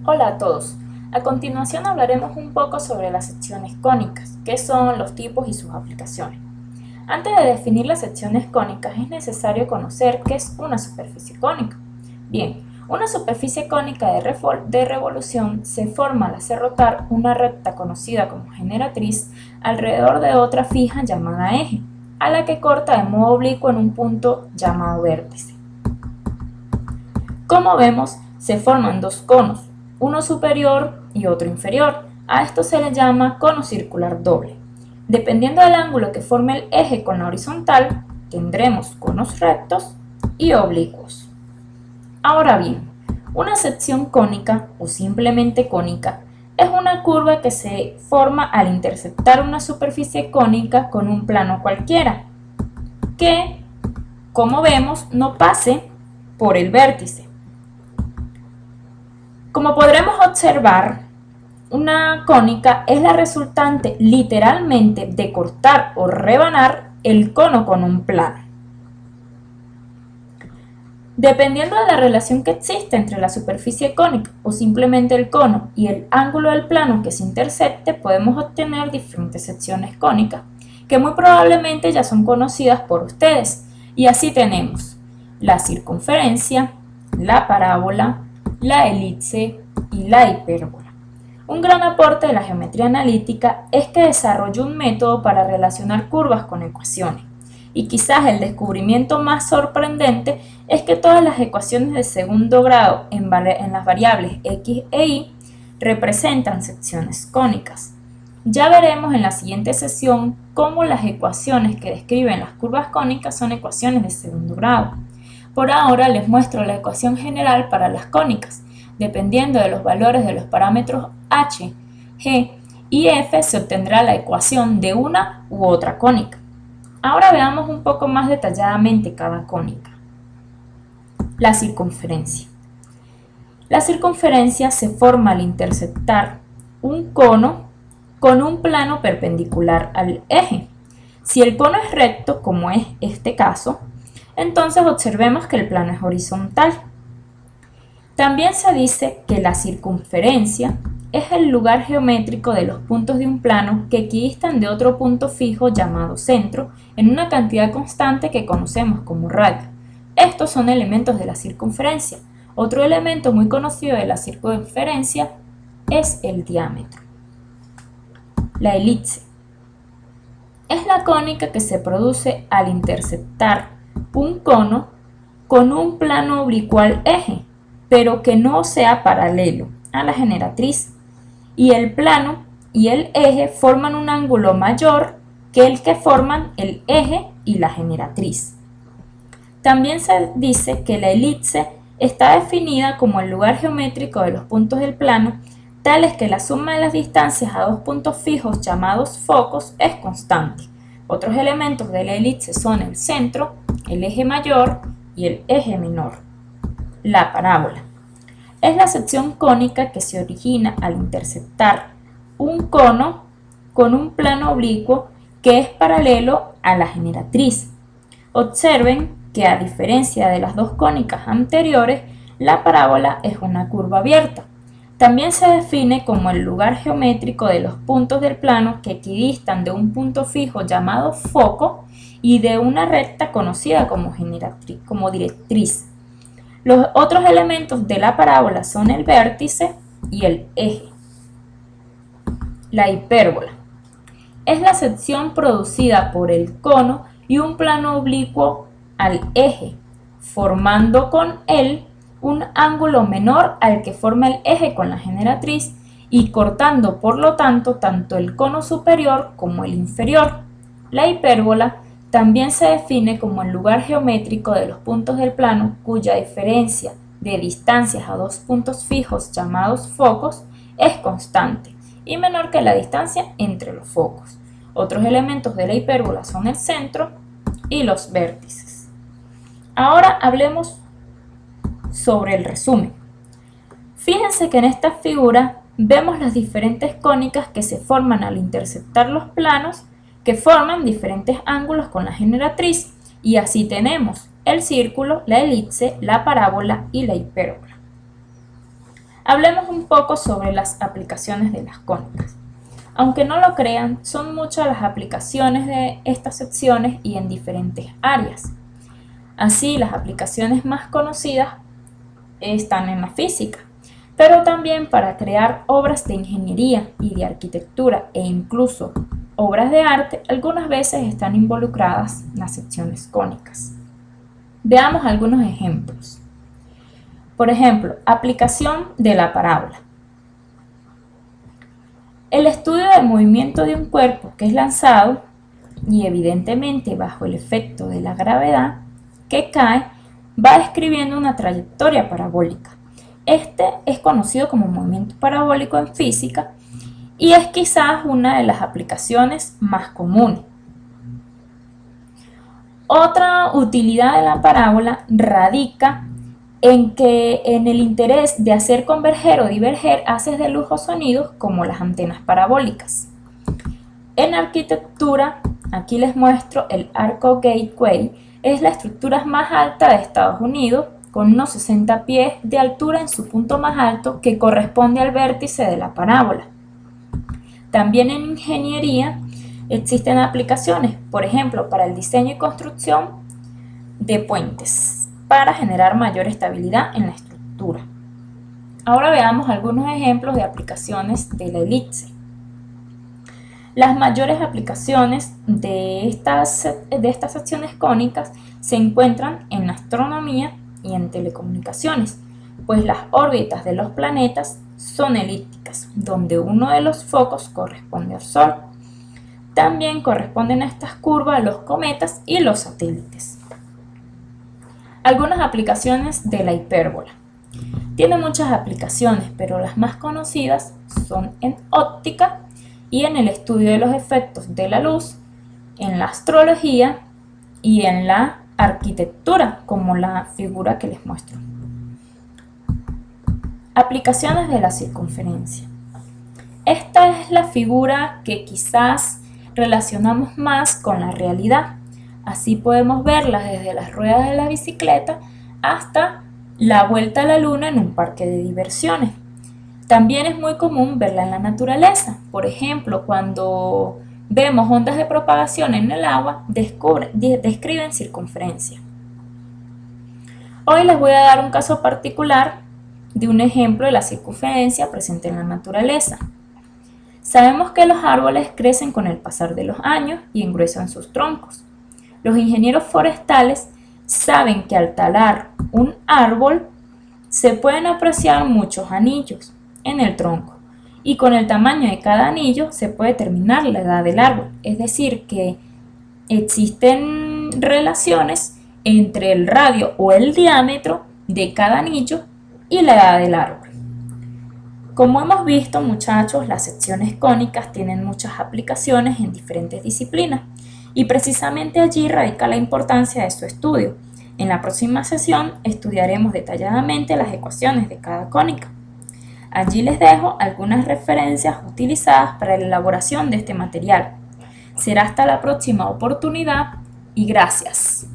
Hola a todos. A continuación hablaremos un poco sobre las secciones cónicas, qué son los tipos y sus aplicaciones. Antes de definir las secciones cónicas es necesario conocer qué es una superficie cónica. Bien, una superficie cónica de revolución se forma al hacer rotar una recta conocida como generatriz alrededor de otra fija llamada eje, a la que corta de modo oblicuo en un punto llamado vértice. Como vemos, se forman dos conos, uno superior y otro inferior. A esto se le llama cono circular doble. Dependiendo del ángulo que forme el eje con la horizontal, tendremos conos rectos y oblicuos. Ahora bien, una sección cónica o simplemente cónica es una curva que se forma al intersectar una superficie cónica con un plano cualquiera, que, como vemos, no pase por el vértice. Como podremos observar, una cónica es la resultante literalmente de cortar o rebanar el cono con un plano. Dependiendo de la relación que existe entre la superficie cónica o simplemente el cono y el ángulo del plano que se intersecte, podemos obtener diferentes secciones cónicas, que muy probablemente ya son conocidas por ustedes. Y así tenemos la circunferencia, la parábola, la elipse y la hipérbola. Un gran aporte de la geometría analítica es que desarrolló un método para relacionar curvas con ecuaciones. Y quizás el descubrimiento más sorprendente es que todas las ecuaciones de segundo grado en las variables x e y representan secciones cónicas. Ya veremos en la siguiente sesión cómo las ecuaciones que describen las curvas cónicas son ecuaciones de segundo grado. Por ahora les muestro la ecuación general para las cónicas. Dependiendo de los valores de los parámetros h, g y f, se obtendrá la ecuación de una u otra cónica. Ahora veamos un poco más detalladamente cada cónica. La circunferencia. La circunferencia se forma al intersectar un cono con un plano perpendicular al eje. Si el cono es recto, como es este caso, entonces observemos que el plano es horizontal. También se dice que la circunferencia es el lugar geométrico de los puntos de un plano que equidistan de otro punto fijo llamado centro en una cantidad constante que conocemos como radio. Estos son elementos de la circunferencia. Otro elemento muy conocido de la circunferencia es el diámetro. La elipse es la cónica que se produce al intersectar un cono con un plano oblicuo al eje, pero que no sea paralelo a la generatriz, y el plano y el eje forman un ángulo mayor que el que forman el eje y la generatriz. También se dice que la elipse está definida como el lugar geométrico de los puntos del plano, tales que la suma de las distancias a dos puntos fijos llamados focos es constante. Otros elementos de la elipse son el centro, el eje mayor y el eje menor. La parábola es la sección cónica que se origina al intersectar un cono con un plano oblicuo que es paralelo a la generatriz. Observen que, a diferencia de las dos cónicas anteriores, la parábola es una curva abierta. También se define como el lugar geométrico de los puntos del plano que equidistan de un punto fijo llamado foco y de una recta conocida como directriz. Los otros elementos de la parábola son el vértice y el eje. La hipérbola es la sección producida por el cono y un plano oblicuo al eje, formando con él un ángulo menor al que forma el eje con la generatriz y cortando por lo tanto el cono superior como el inferior. La hipérbola también se define como el lugar geométrico de los puntos del plano cuya diferencia de distancias a dos puntos fijos llamados focos es constante y menor que la distancia entre los focos. Otros elementos de la hipérbola son el centro y los vértices. Ahora hablemos sobre el resumen. Fíjense que en esta figura vemos las diferentes cónicas que se forman al intersectar los planos que forman diferentes ángulos con la generatriz, y así tenemos el círculo, la elipse, la parábola y la hipérbola. Hablemos un poco sobre las aplicaciones de las cónicas. Aunque no lo crean, son muchas las aplicaciones de estas secciones y en diferentes áreas. Así, las aplicaciones más conocidas están en la física, pero también para crear obras de ingeniería y de arquitectura e incluso obras de arte, algunas veces están involucradas las secciones cónicas. Veamos algunos ejemplos. Por ejemplo, aplicación de la parábola. El estudio del movimiento de un cuerpo que es lanzado y evidentemente bajo el efecto de la gravedad que cae, va describiendo una trayectoria parabólica. Este es conocido como movimiento parabólico en física y es quizás una de las aplicaciones más comunes. Otra utilidad de la parábola radica en que en el interés de hacer converger o diverger haces de luz o sonidos como las antenas parabólicas. En arquitectura, aquí les muestro el Arco Gateway, es la estructura más alta de Estados Unidos, con unos 60 pies de altura en su punto más alto que corresponde al vértice de la parábola. También en ingeniería existen aplicaciones, por ejemplo, para el diseño y construcción de puentes, para generar mayor estabilidad en la estructura. Ahora veamos algunos ejemplos de aplicaciones de la elipse. Las mayores aplicaciones de estas secciones cónicas se encuentran en astronomía y en telecomunicaciones, pues las órbitas de los planetas son elípticas, donde uno de los focos corresponde al Sol. También corresponden a estas curvas los cometas y los satélites. Algunas aplicaciones de la hipérbola. Tiene muchas aplicaciones, pero las más conocidas son en óptica y en el estudio de los efectos de la luz, en la astrología y en la arquitectura, como la figura que les muestro. Aplicaciones de la circunferencia. Esta es la figura que quizás relacionamos más con la realidad. Así podemos verlas desde las ruedas de la bicicleta hasta la vuelta a la luna en un parque de diversiones. También es muy común verla en la naturaleza. Por ejemplo, cuando vemos ondas de propagación en el agua, describen circunferencia. Hoy les voy a dar un caso particular de un ejemplo de la circunferencia presente en la naturaleza. Sabemos que los árboles crecen con el pasar de los años y engruesan sus troncos. Los ingenieros forestales saben que al talar un árbol se pueden apreciar muchos anillos en el tronco y con el tamaño de cada anillo se puede determinar la edad del árbol. Es decir, que existen relaciones entre el radio o el diámetro de cada anillo y la edad del árbol. Como hemos visto, muchachos, las secciones cónicas tienen muchas aplicaciones en diferentes disciplinas y precisamente allí radica la importancia de su estudio. En la próxima sesión estudiaremos detalladamente las ecuaciones de cada cónica. Allí les dejo algunas referencias utilizadas para la elaboración de este material. Será hasta la próxima oportunidad y gracias.